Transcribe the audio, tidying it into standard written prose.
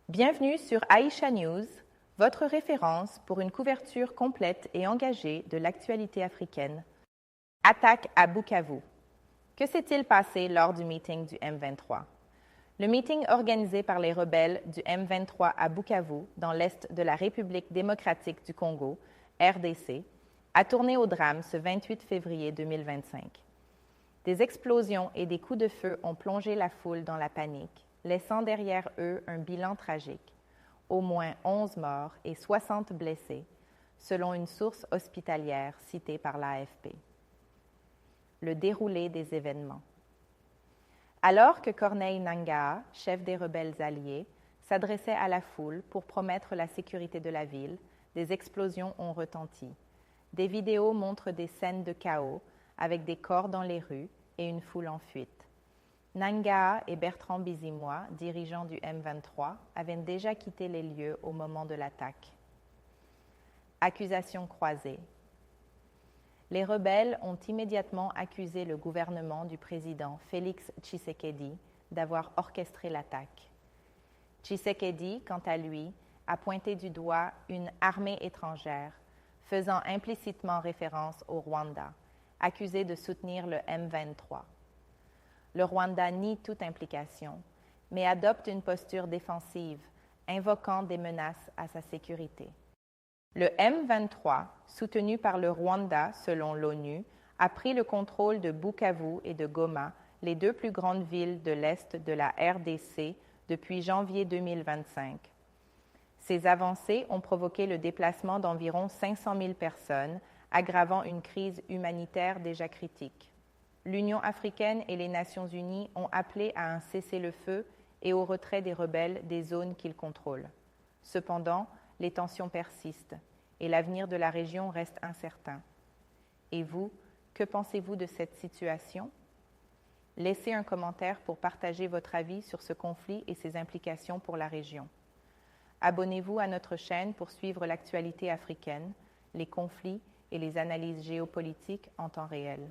Bienvenue sur Aïcha News, votre référence pour une couverture complète et engagée de l'actualité africaine. Attaque à Bukavu. Que s'est-il passé lors du meeting du M23? Le meeting organisé par les rebelles du M23 à Bukavu, dans l'est de la République démocratique du Congo, RDC, a tourné au drame ce 28 février 2025. Des explosions et des coups de feu ont plongé la foule dans la panique, laissant derrière eux un bilan tragique, au moins 11 morts et 60 blessés, selon une source hospitalière citée par l'AFP. Le déroulé des événements. Alors que Corneille Nangaa, chef des rebelles alliés, s'adressait à la foule pour promettre la sécurité de la ville, des explosions ont retenti. Des vidéos montrent des scènes de chaos, avec des corps dans les rues et une foule en fuite. Nangaa et Bertrand Bizimois, dirigeants du M23, avaient déjà quitté les lieux au moment de l'attaque. Accusations croisées. Les rebelles ont immédiatement accusé le gouvernement du président Félix Tshisekedi d'avoir orchestré l'attaque. Tshisekedi, quant à lui, a pointé du doigt une armée étrangère, faisant implicitement référence au Rwanda, accusé de soutenir le M23. Le Rwanda nie toute implication, mais adopte une posture défensive, invoquant des menaces à sa sécurité. Le M23, soutenu par le Rwanda selon l'ONU, a pris le contrôle de Bukavu et de Goma, les deux plus grandes villes de l'Est de la RDC, depuis janvier 2025. Ces avancées ont provoqué le déplacement d'environ 500 000 personnes, aggravant une crise humanitaire déjà critique. L'Union africaine et les Nations unies ont appelé à un cessez-le-feu et au retrait des rebelles des zones qu'ils contrôlent. Cependant, les tensions persistent et l'avenir de la région reste incertain. Et vous, que pensez-vous de cette situation? Laissez un commentaire pour partager votre avis sur ce conflit et ses implications pour la région. Abonnez-vous à notre chaîne pour suivre l'actualité africaine, les conflits et les analyses géopolitiques en temps réel.